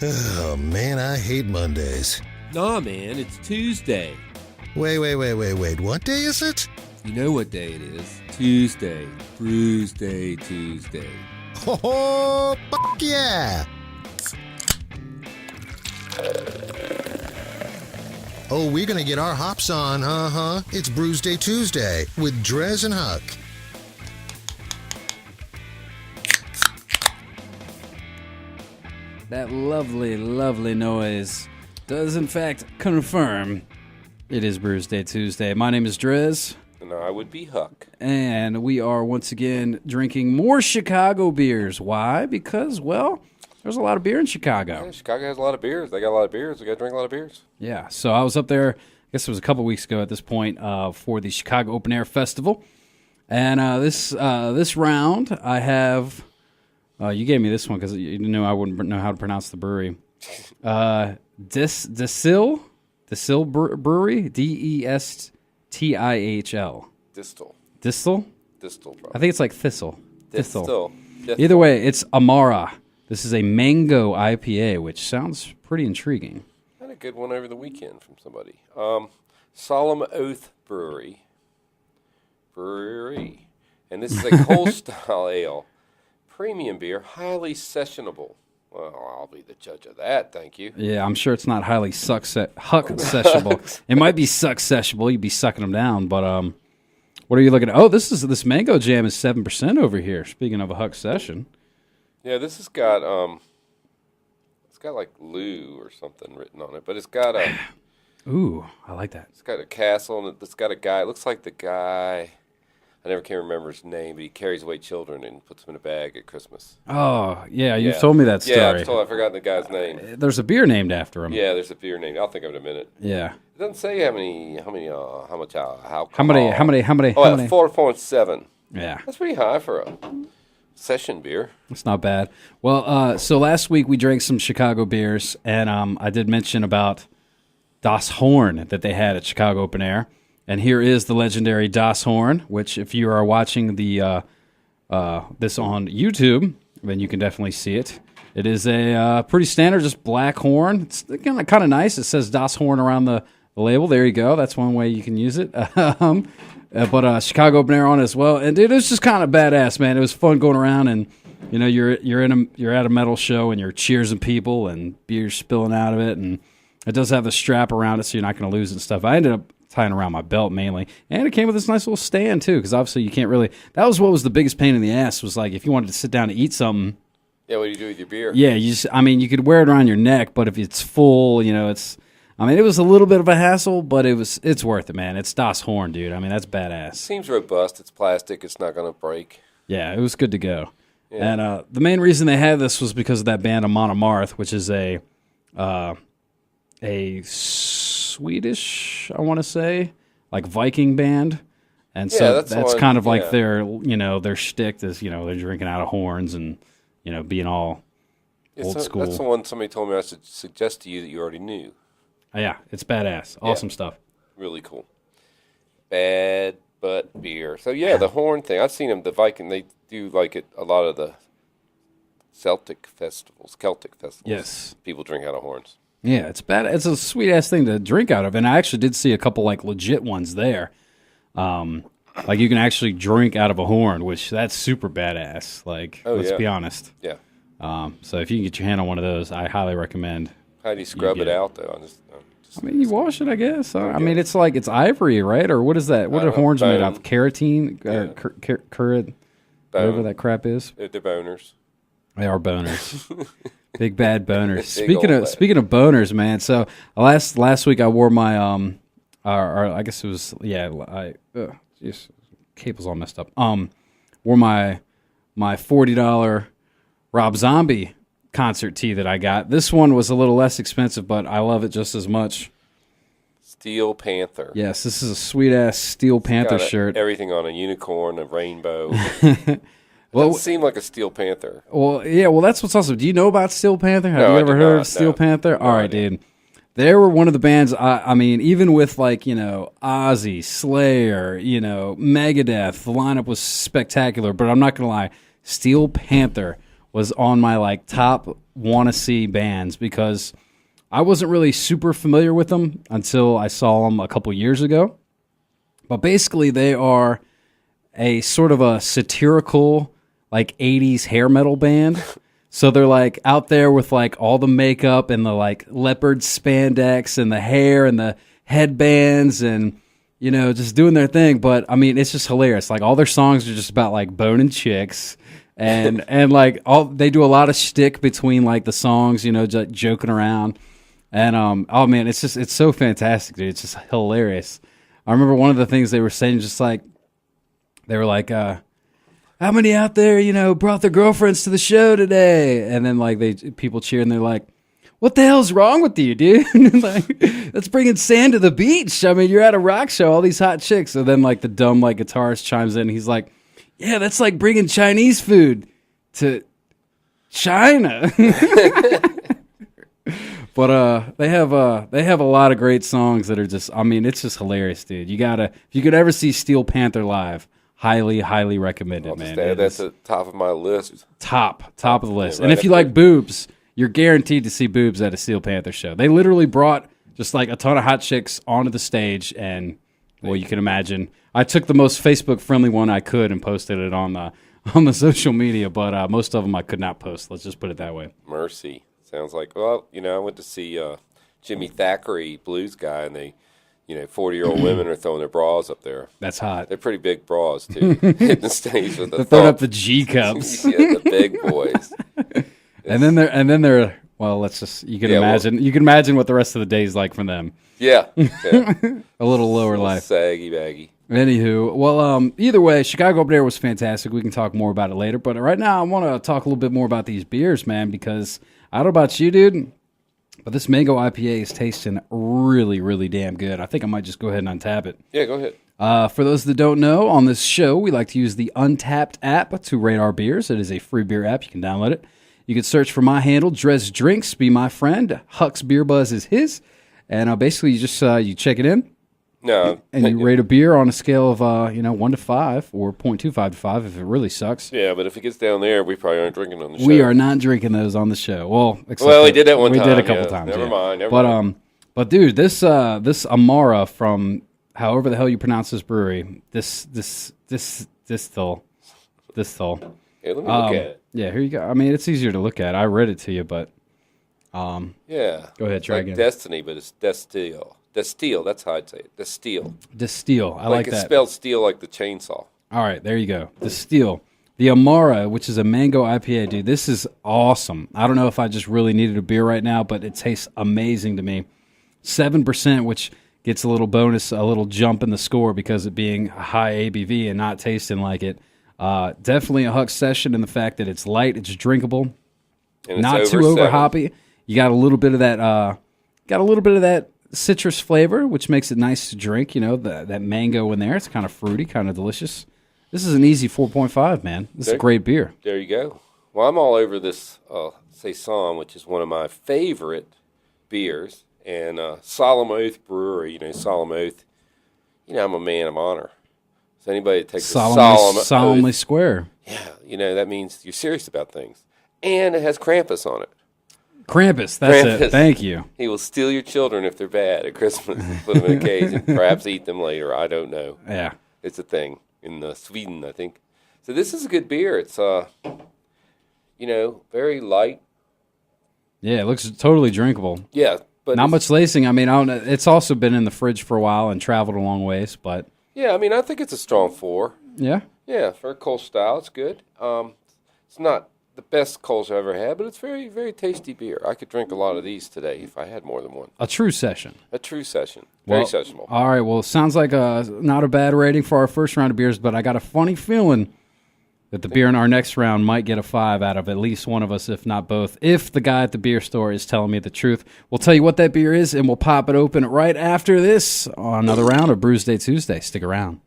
Oh, man, I hate Mondays. Nah, man, it's Tuesday. Wait. What day is it? You know what day it is. Tuesday. Brewsday Tuesday. Oh, fuck yeah! Oh, we're gonna get our hops on, It's Brewsday Tuesday with DreZ and Huck. That lovely, lovely noise does in fact confirm it is Brewsday Tuesday. My name is DreZ. And I would be Huck. And we are once again drinking more Chicago beers. Why? Because, well, there's a lot of beer in Chicago. Yeah, Chicago has a lot of beers. They got a lot of beers. We got to drink a lot of beers. Yeah, so I was up there, I guess it was a couple weeks ago at this point, for the Chicago Open Air Festival. And this round, I have... you gave me this one because you knew I wouldn't know how to pronounce the brewery. DeStill Brewery, Destihl. Distal, probably. I think it's like Thistle. Distal. Either way, it's Amara. This is a mango IPA, which sounds pretty intriguing. Had a good one over the weekend from somebody. Solemn Oath Brewery. And this is a cold style ale. Premium beer, highly sessionable. Well, I'll be the judge of that, thank you. Yeah, I'm sure it's not highly huck-sessionable. It might be suck-sessionable. You'd be sucking them down, but what are you looking at? Oh, this mango jam is 7% over here. Speaking of a Huck session. Yeah, this has got it's got like Lou or something written on it, but it's got a ooh, I like that. It's got a castle and it's got a guy. It looks like the guy. I never can remember his name, but he carries away children and puts them in a bag at Christmas. Oh, yeah, you've told me that story. Yeah, I've forgotten the guy's name. There's a beer named after him. Yeah, there's a beer named. I'll think of it in a minute. Yeah. It doesn't say how many, How many? 4.7. Yeah. That's pretty high for a session beer. It's not bad. Well, so last week we drank some Chicago beers, and I did mention about Das Horn that they had at Chicago Open Air. And here is the legendary Das Horn, which if you are watching the this on YouTube, then you can definitely see it. It is a pretty standard, just black horn. It's kind of nice. It says Das Horn around the label. There you go. That's one way you can use it. But Chicago Open Air on it as well. And dude, it was just kind of badass, man. It was fun going around, and you know you're at a metal show and you're cheersing people and beer spilling out of it, and it does have the strap around it, so you're not going to lose it and stuff. I ended up tying around my belt mainly, and it came with this nice little stand too, because obviously you can't really. That was what was the biggest pain in the ass, was like if you wanted to sit down to eat something. Yeah, what do you do with your beer? Yeah, you could wear it around your neck, but if it's full, it was a little bit of a hassle, but it's worth it, man. It's Das Horn, dude. I mean, that's badass. Seems robust. It's plastic. It's not going to break. Yeah, it was good to go. Yeah. And the main reason they had this was because of that band Amon Amarth, which is a Swedish, I want to say, like Viking band, and so that's kind of like their shtick is they're drinking out of horns and being all old school. That's the one somebody told me I should suggest to you that you already knew. Yeah, it's badass, awesome stuff. Really cool. Bad butt beer. So yeah, the horn thing. I've seen them. The Viking. They do like it. A lot of the Celtic festivals. Yes, people drink out of horns. Yeah, it's bad. It's a sweet ass thing to drink out of, and I actually did see a couple like legit ones there. Like you can actually drink out of a horn, which that's super badass. Like, let's be honest. Yeah. So if you can get your hand on one of those, I highly recommend. How do you scrub it out though? I mean, you wash it, I guess. I mean, it's like it's ivory, right? Or what is that? What are horns made of? Keratin, curd, whatever that crap is. They're boners. They are boners. Big bad boners. Speaking of boners, man. So last week I wore my or I guess it was jeez, cable's all messed up. Wore my $40 Rob Zombie concert tee that I got. This one was a little less expensive, but I love it just as much. Steel Panther. Yes, this is a sweet ass Steel Panther shirt. Everything on a unicorn, a rainbow. Well, doesn't seem like a Steel Panther. Well, yeah, that's what's awesome. Do you know about Steel Panther? Have you ever heard of Steel Panther? All right, dude. They were one of the bands, I mean, even with like, Ozzy, Slayer, Megadeth, the lineup was spectacular, but I'm not going to lie, Steel Panther was on my like top want to see bands because I wasn't really super familiar with them until I saw them a couple years ago. But basically, they are a sort of a satirical, like 80s hair metal band. So they're like out there with like all the makeup and the like leopard spandex and the hair and the headbands and, you know, just doing their thing. But I mean, it's just hilarious. Like all their songs are just about like boning chicks and like they do a lot of shtick between like the songs, you know, just joking around. And oh man, it's so fantastic, dude. It's just hilarious. I remember one of the things they were saying, just like they were like, how many out there, you know, brought their girlfriends to the show today? And then like people cheer and they're like, what the hell's wrong with you, dude? Like, that's bringing sand to the beach. I mean, you're at a rock show, all these hot chicks. And then like the dumb like guitarist chimes in. He's like, yeah, that's like bringing Chinese food to China. But they have a lot of great songs that are just, I mean, it's just hilarious, dude. If you could ever see Steel Panther live, highly recommend it, man. That's at the top of my list. Top of the list. Yeah, and if you like boobs, you're guaranteed to see boobs at a Steel Panther show. They literally brought just like a ton of hot chicks onto the stage, and well, you can imagine. I took the most Facebook friendly one I could and posted it on the social media, but most of them I could not post. Let's just put it that way. Mercy. Sounds like, well, you know, I went to see Jimmy Thackeray, blues guy, and they, you know, 40-year-old women are throwing their bras up there. That's hot. They're pretty big bras, too. Hitting the stage with the They're throwing up the G cups. Yeah, the big boys. and then they're well, let's just you can imagine what the rest of the day is like for them. Yeah. A little lower life. Saggy baggy. Anywho, well, either way, Chicago Open Air was fantastic. We can talk more about it later. But right now, I want to talk a little bit more about these beers, man, because I don't know about you, dude, but this mango IPA is tasting really, really damn good. I think I might just go ahead and untap it. Yeah, go ahead. For those that don't know, on this show, we like to use the Untapped app to rate our beers. It is a free beer app. You can download it. You can search for my handle, DreZ Drinks, be my friend. Huck's Beer Buzz is his. And basically, you just you check it in. No. And you rate a beer on a scale of 1 to 5 or 0.25 to 5 if it really sucks. Yeah, but if it gets down there, we probably aren't drinking on the show. We are not drinking those on the show. Well, we did that one time. We did a couple times. Never mind. But dude, this Amara from however the hell you pronounce this brewery, this still. Here, let me look at it. Yeah, here you go. I mean, it's easier to look at. I read it to you, but yeah. Go ahead, try again. Destiny, but it's Destill. Destill, that's how I'd say it. Destill. Distill. I like that. It's spelled steel like the chainsaw. All right, there you go. Distill. The Amara, which is a mango IPA, dude, this is awesome. I don't know if I just really needed a beer right now, but it tastes amazing to me. 7%, which gets a little bonus, a little jump in the score because it being a high ABV and not tasting like it. Definitely a Huck session in the fact that it's light, it's drinkable, And not too over hoppy. You got a little bit of that, citrus flavor, which makes it nice to drink. You know, that mango in there. It's kind of fruity, kind of delicious. This is an easy 4.5, man. This is a great beer. There you go. Well, I'm all over this Saison, which is one of my favorite beers. And Solemn Oath Brewery, Solemn Oath, I'm a man of honor. So anybody that takes solemnly oath, square. Yeah, that means you're serious about things. And it has Krampus on it. Krampus, that's it. Thank you. He will steal your children if they're bad at Christmas, put them in a cage, and perhaps eat them later. I don't know. Yeah. It's a thing in Sweden, I think. So this is a good beer. It's, very light. Yeah, it looks totally drinkable. Yeah. But not much lacing. I mean, it's also been in the fridge for a while and traveled a long ways, but... Yeah, I mean, I think it's a strong 4. Yeah? Yeah, for a Kolsch style, it's good. It's not the best Kolsch I've ever had, but it's very, very tasty beer. I could drink a lot of these today if I had more than one. A true session. A true session. Very sessionable. All right, well, it sounds like not a bad rating for our first round of beers, but I got a funny feeling that the beer in our next round might get a 5 out of at least one of us, if not both, if the guy at the beer store is telling me the truth. We'll tell you what that beer is, and we'll pop it open right after this on another round of Brewsday Tuesday. Stick around.